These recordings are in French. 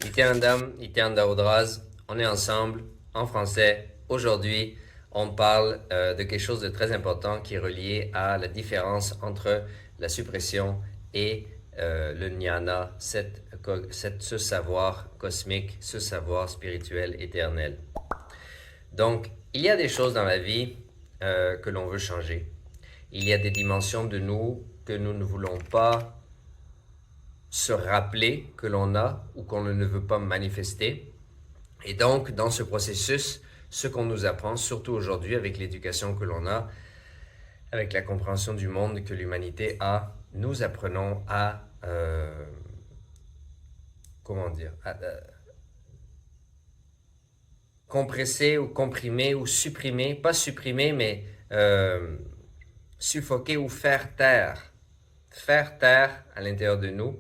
Nityanandam, Nityananda Audraz, on est ensemble en français. Aujourd'hui, on parle de quelque chose de très important qui est relié à la différence entre la suppression et le jnana, ce savoir cosmique, ce savoir spirituel éternel. Donc, il y a des choses dans la vie que l'on veut changer. Il y a des dimensions de nous que nous ne voulons pas se rappeler que l'on a ou qu'on ne veut pas manifester. Et donc, dans ce processus, ce qu'on nous apprend, surtout aujourd'hui avec l'éducation que l'on a, avec la compréhension du monde que l'humanité a, nous apprenons à, compresser ou comprimer ou supprimer, pas supprimer, mais suffoquer ou faire taire à l'intérieur de nous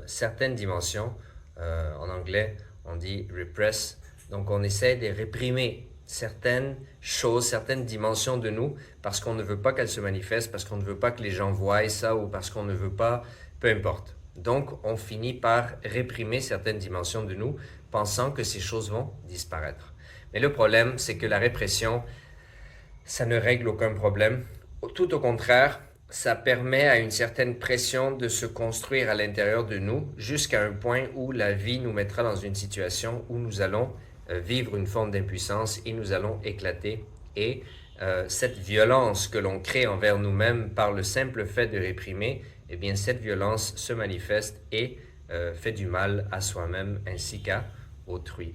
certaines dimensions. En anglais, on dit repress. Donc, on essaie de réprimer certaines choses, certaines dimensions de nous parce qu'on ne veut pas qu'elles se manifestent, parce qu'on ne veut pas que les gens voient ça ou parce qu'on ne veut pas, peu importe. Donc, on finit par réprimer certaines dimensions de nous, pensant que ces choses vont disparaître. Mais le problème, c'est que la répression, ça ne règle aucun problème. Tout au contraire, ça permet à une certaine pression de se construire à l'intérieur de nous jusqu'à un point où la vie nous mettra dans une situation où nous allons vivre une forme d'impuissance et nous allons éclater. Et cette violence que l'on crée envers nous-mêmes par le simple fait de réprimer, eh bien cette violence se manifeste et fait du mal à soi-même ainsi qu'à autrui.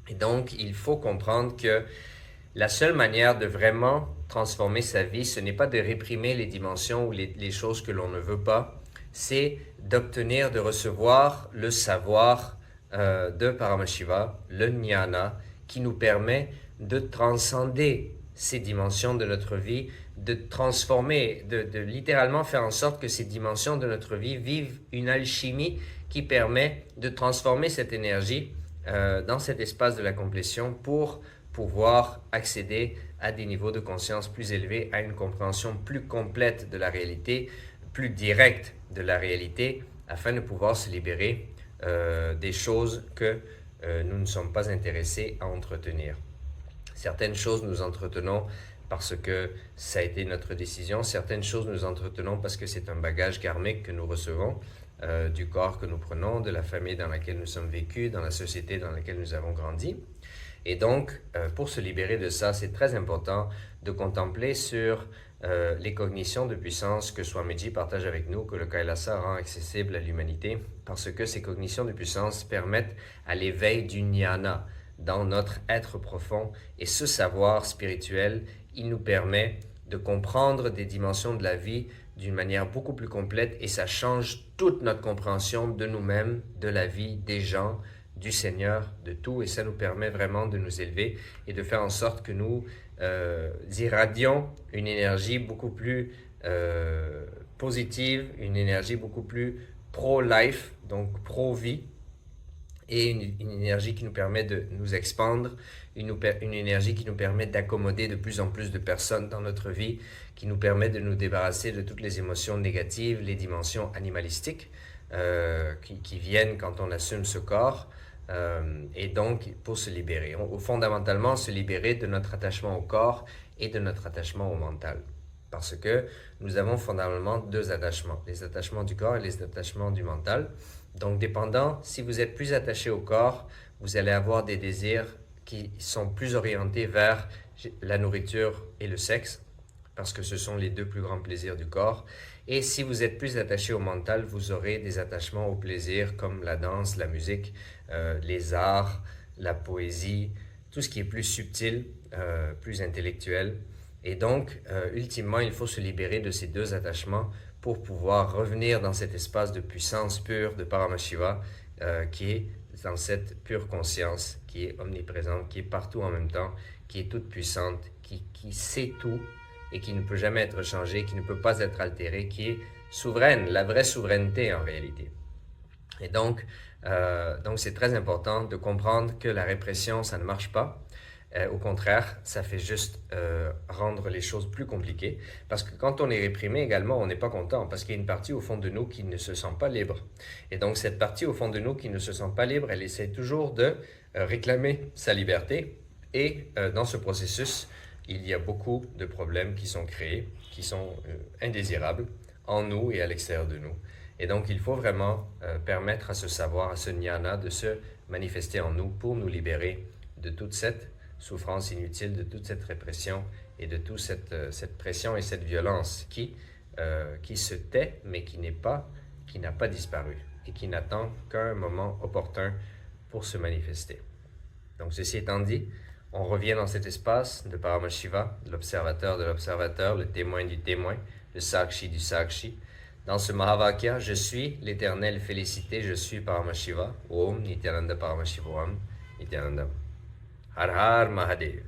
Et donc, il faut comprendre que la seule manière de vraiment transformer sa vie, ce n'est pas de réprimer les dimensions ou les choses que l'on ne veut pas, c'est d'obtenir, de recevoir le savoir de Paramashiva, le jnana, qui nous permet de transcender ces dimensions de notre vie, de transformer, de littéralement faire en sorte que ces dimensions de notre vie vivent une alchimie qui permet de transformer cette énergie dans cet espace de la complétion pour pouvoir accéder à des niveaux de conscience plus élevés, à une compréhension plus complète de la réalité, plus directe de la réalité, afin de pouvoir se libérer des choses que nous ne sommes pas intéressés à entretenir. Certaines choses nous entretenons parce que ça a été notre décision, certaines choses nous entretenons parce que c'est un bagage karmique que nous recevons, du corps que nous prenons, de la famille dans laquelle nous sommes vécus, dans la société dans laquelle nous avons grandi. Et donc, pour se libérer de ça, c'est très important de contempler sur les cognitions de puissance que Swamiji partage avec nous, que le Kailasa rend accessible à l'humanité, parce que ces cognitions de puissance permettent à l'éveil du jnana dans notre être profond. Et ce savoir spirituel, il nous permet de comprendre des dimensions de la vie d'une manière beaucoup plus complète et ça change toute notre compréhension de nous-mêmes, de la vie, des gens, du Seigneur, de tout, et ça nous permet vraiment de nous élever et de faire en sorte que nous irradions une énergie beaucoup plus positive, une énergie beaucoup plus pro-life, donc pro-vie, et une énergie qui nous permet de nous expandre, une énergie qui nous permet d'accommoder de plus en plus de personnes dans notre vie, qui nous permet de nous débarrasser de toutes les émotions négatives, les dimensions animalistiques qui viennent quand on assume ce corps, et donc pour se libérer. Fondamentalement, se libérer de notre attachement au corps et de notre attachement au mental. Parce que nous avons fondamentalement deux attachements, les attachements du corps et les attachements du mental. Donc, dépendant, si vous êtes plus attaché au corps, vous allez avoir des désirs qui sont plus orientés vers la nourriture et le sexe, parce que ce sont les deux plus grands plaisirs du corps. Et si vous êtes plus attaché au mental, vous aurez des attachements au plaisir comme la danse, la musique, les arts, la poésie, tout ce qui est plus subtil, plus intellectuel. Et donc, ultimement, il faut se libérer de ces deux attachements pour pouvoir revenir dans cet espace de puissance pure de Paramashiva qui est dans cette pure conscience, qui est omniprésente, qui est partout en même temps, qui est toute puissante, qui sait tout et qui ne peut jamais être changée, qui ne peut pas être altérée, qui est souveraine, la vraie souveraineté en réalité. Et donc c'est très important de comprendre que la répression, ça ne marche pas. Au contraire, ça fait juste rendre les choses plus compliquées. Parce que quand on est réprimé également, on n'est pas content. Parce qu'il y a une partie au fond de nous qui ne se sent pas libre. Et donc cette partie au fond de nous qui ne se sent pas libre, elle essaie toujours de réclamer sa liberté. Et dans ce processus, il y a beaucoup de problèmes qui sont créés, qui sont indésirables en nous et à l'extérieur de nous. Et donc il faut vraiment permettre à ce savoir, à ce jnana de se manifester en nous pour nous libérer de toute cette souffrance inutile, de toute cette répression et de toute cette pression et cette violence qui se tait mais qui n'a pas disparu et qui n'attend qu'un moment opportun pour se manifester. Donc ceci étant dit, on revient dans cet espace de Paramashiva, l'observateur de l'observateur, le témoin du témoin, le sakshi du sakshi. Dans ce Mahavakya, je suis l'éternelle félicité, je suis Paramashiva. Om Nityananda Paramashiva Om Nityananda. Har Har Mahadev.